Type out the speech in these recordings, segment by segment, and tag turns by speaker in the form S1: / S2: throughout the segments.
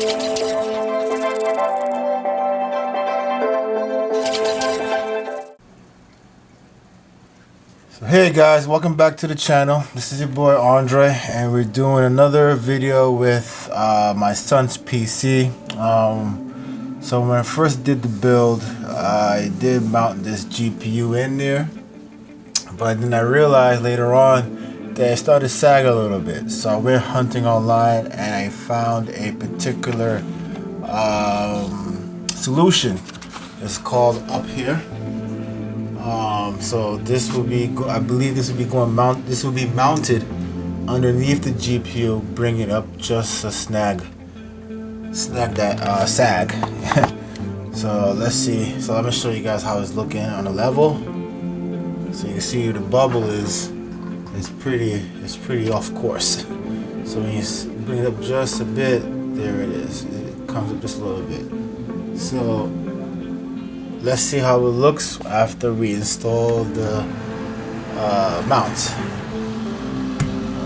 S1: So hey guys, welcome back to the channel. This is your boy Andre, and we're doing another video with my son's PC. So when I first did the build, I did mount this GPU in there, but then I realized later on that it started to sag a little bit. So I went hunting online and I found a particular solution. It's called up here. So this will be, I believe this will be this will be mounted underneath the GPU, bring it up just to snag that sag. So let's see. So let me show you guys how it's looking on a level. So you can see the bubble is pretty off course. So when you bring it up just a bit, there it is. It comes up just a little bit. So let's see how it looks after we install the mount.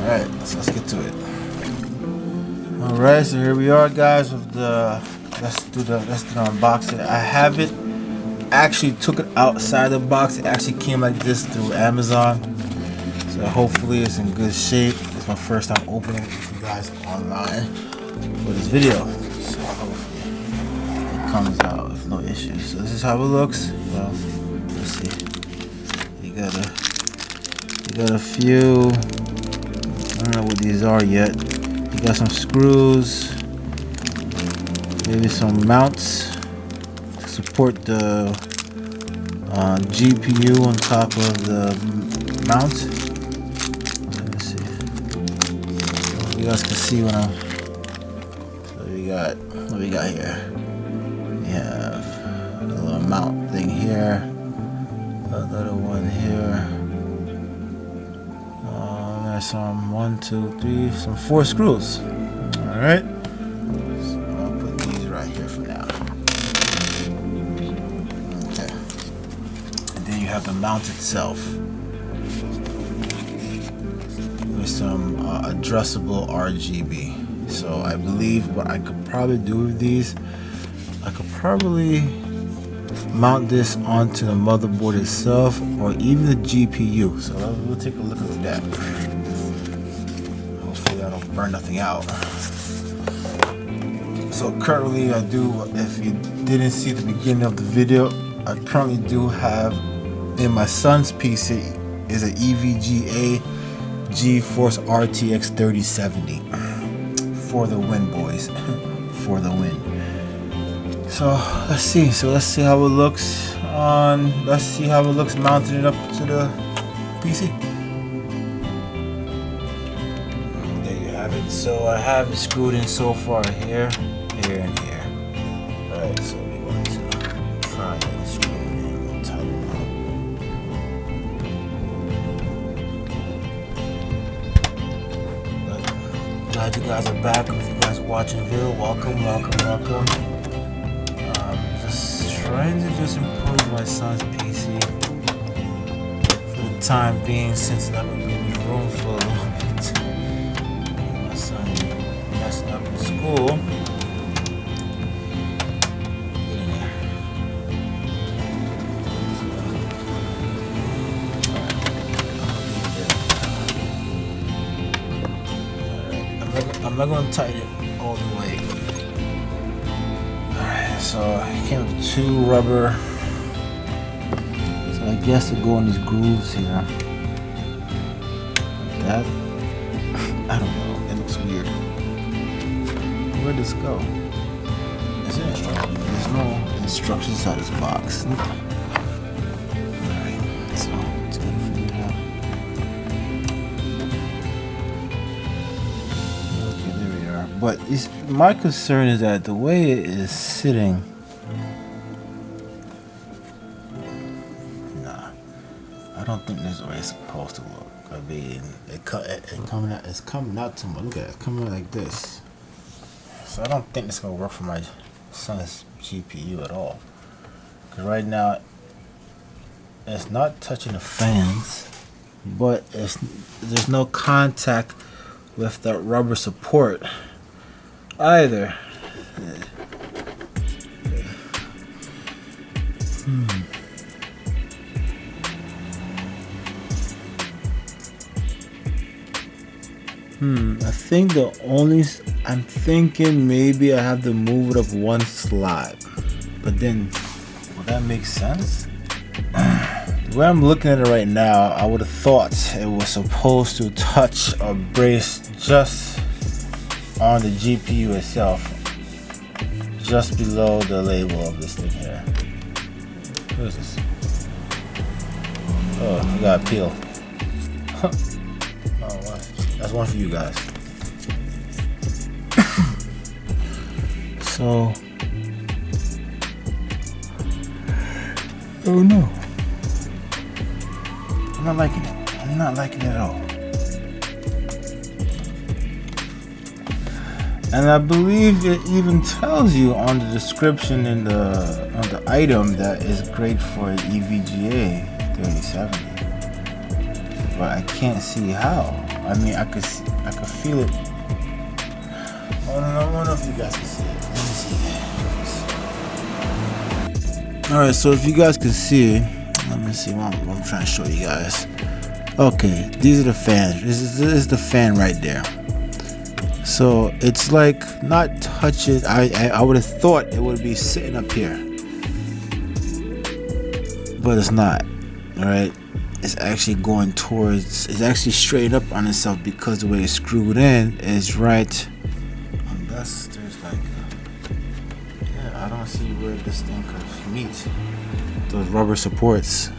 S1: Alright, so let's get to it. Alright, so here we are guys with the let's do the unboxing. I have it, actually took it outside the box. It actually came like this through Amazon. So hopefully it's in good shape. It's my first time opening it with you guys online for this video. So hopefully it comes out with no issues. So this is how it looks. Well, let's see. You got a few, I don't know what these are yet. You got some screws, maybe some mounts to support the GPU on top of the mount. Let me see. You guys can see what I'm. So we got what we got here. We have a little mount thing here, another one here. There's some 1, 2, 3, some 4 screws. All right. So I'll put these right here for now. Okay. And then you have the mount itself with some addressable RGB. So I believe what I could probably do with these, I could probably mount this onto the motherboard itself or even the GPU. So we'll take a look at that. Hopefully I don't burn nothing out. So currently I do, if you didn't see the beginning of the video, I currently do have in my son's PC is an Evga Geforce RTX 3070 for the win, boys. For the win. So let's see. Let's see how it looks on. Let's see how it looks mounted it up to the PC. There you have it. So I have it screwed in so far here, here, and here. All right. So we're going to try and screw it in. We'll tighten it up. But glad you guys are back. If you guys are watching the video, welcome. Trying to just improve my son's PC for the time being, since I'm gonna be in the room for a little bit. My son messing up in school. Get in there. Alright, I'm not gonna tighten it all the way. So it came with 2 rubber. So I guess to go in these grooves here. Like that. I don't know. It looks weird. Where does it go? Is there instructions? There's no instructions inside this box. Alright, so let's get it figured out. Okay, there we are. But my concern is that the way it is sitting, I don't think this is the way it's supposed to look. I mean, it's coming out too much. Look at it, it's coming out like this. So I don't think it's gonna work for my son's GPU at all. Cause right now, it's not touching the fans, but there's no contact with that rubber support either. I think I'm thinking maybe I have to move it up one slot. But then, will that make sense? The way I'm looking at it right now, I would have thought it was supposed to touch or brace just on the GPU itself, just below the label of this thing here. What is this? Oh, you gotta peel. That's one for you guys. So, oh no, I'm not liking it. I'm not liking it at all. And I believe it even tells you on the description on the item that is great for Evga 3070. But I can't see how. I mean, I could feel it. I don't know if you guys can see it. Let me see. Alright, so if you guys can see, let me see what I'm trying to show you guys. Okay, these are the fans. This is the fan right there. So it's like not touching. I would have thought it would be sitting up here, but it's not. Alright, it's actually going towards, it's actually straight up on itself because the way it's screwed in is right. Unless there's like, yeah, I don't see where this thing could meet those rubber supports.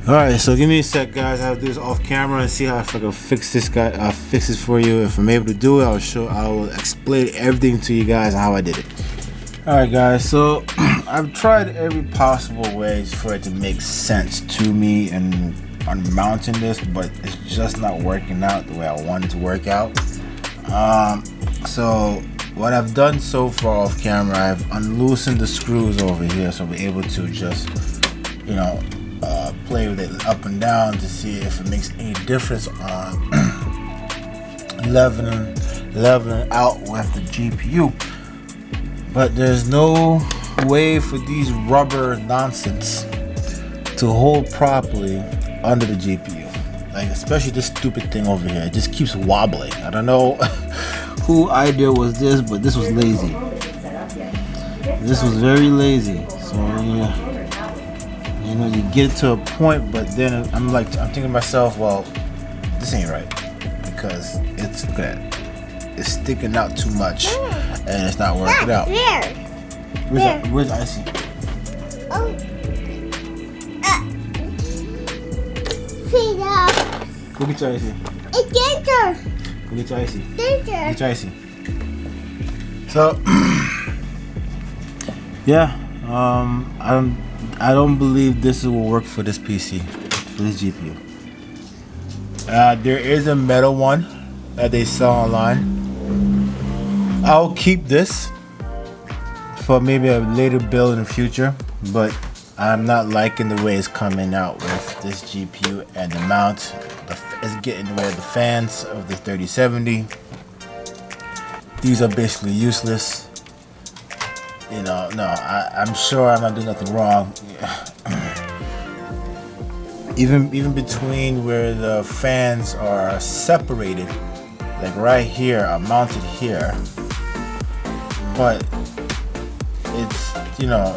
S1: Alright, so give me a sec, guys. I have to do this off camera and see how if I can fix this guy. I'll fix this for you. If I'm able to do it, I will explain everything to you guys on how I did it. Alright guys, so I've tried every possible way for it to make sense to me and on mounting this, but it's just not working out the way I want it to work out. So what I've done so far off camera, I've unloosened the screws over here so I'll be able to just, you know, play with it up and down to see if it makes any difference on leveling out with the GPU. But there's no way for these rubber nonsense to hold properly under the GPU. Like, especially this stupid thing over here. It just keeps wobbling. I don't know whose idea was this, but this was lazy. This was very lazy. So you know, you get to a point, but then I'm thinking to myself, well, this ain't right, because it's good. It's sticking out too much, and it's not working out. Where's Icy? Go get your Icy.
S2: It's danger.
S1: Go get your Icy.
S2: Danger.
S1: Get your Icy. So, yeah, I don't believe this will work for this PC, for this GPU. There is a metal one that they sell online. I'll keep this for maybe a later build in the future, but I'm not liking the way it's coming out with this GPU and the mount. It's getting rid of the fans of the 3070. These are basically useless. You know, no, I'm sure I'm not doing nothing wrong. Even between where the fans are separated, like right here, are mounted here, but it's, you know,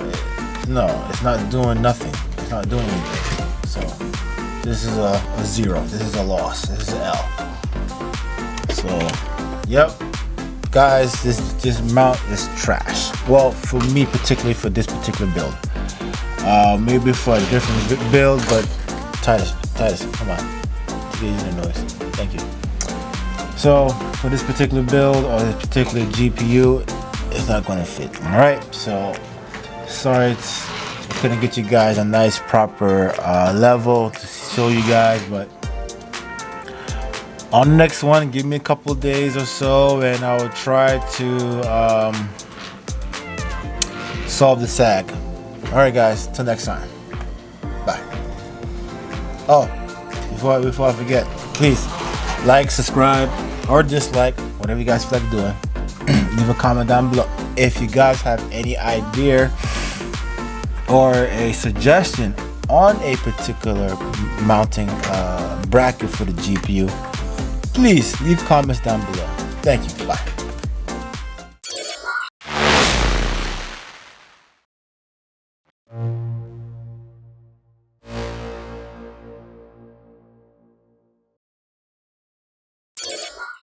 S1: no, it's not doing nothing. It's not doing anything. So this is a zero. This is a loss. This is an L. So, yep. Guys, this mount is trash. Well, for me, particularly for this particular build. Maybe for a different build, but Titus, come on. You're using the noise. Thank you. So, for this particular build or this particular GPU, it's not going to fit. All right. So, sorry, couldn't get you guys a nice proper level to show you guys, but on the next one, give me a couple of days or so, and I will try to solve the sag. All right, guys. Till next time. Bye. Oh, before I forget, please like, subscribe, or dislike, whatever you guys feel like doing. Leave a comment down below. If you guys have any idea or a suggestion on a particular mounting bracket for the GPU, please leave comments down below. Thank you. Bye.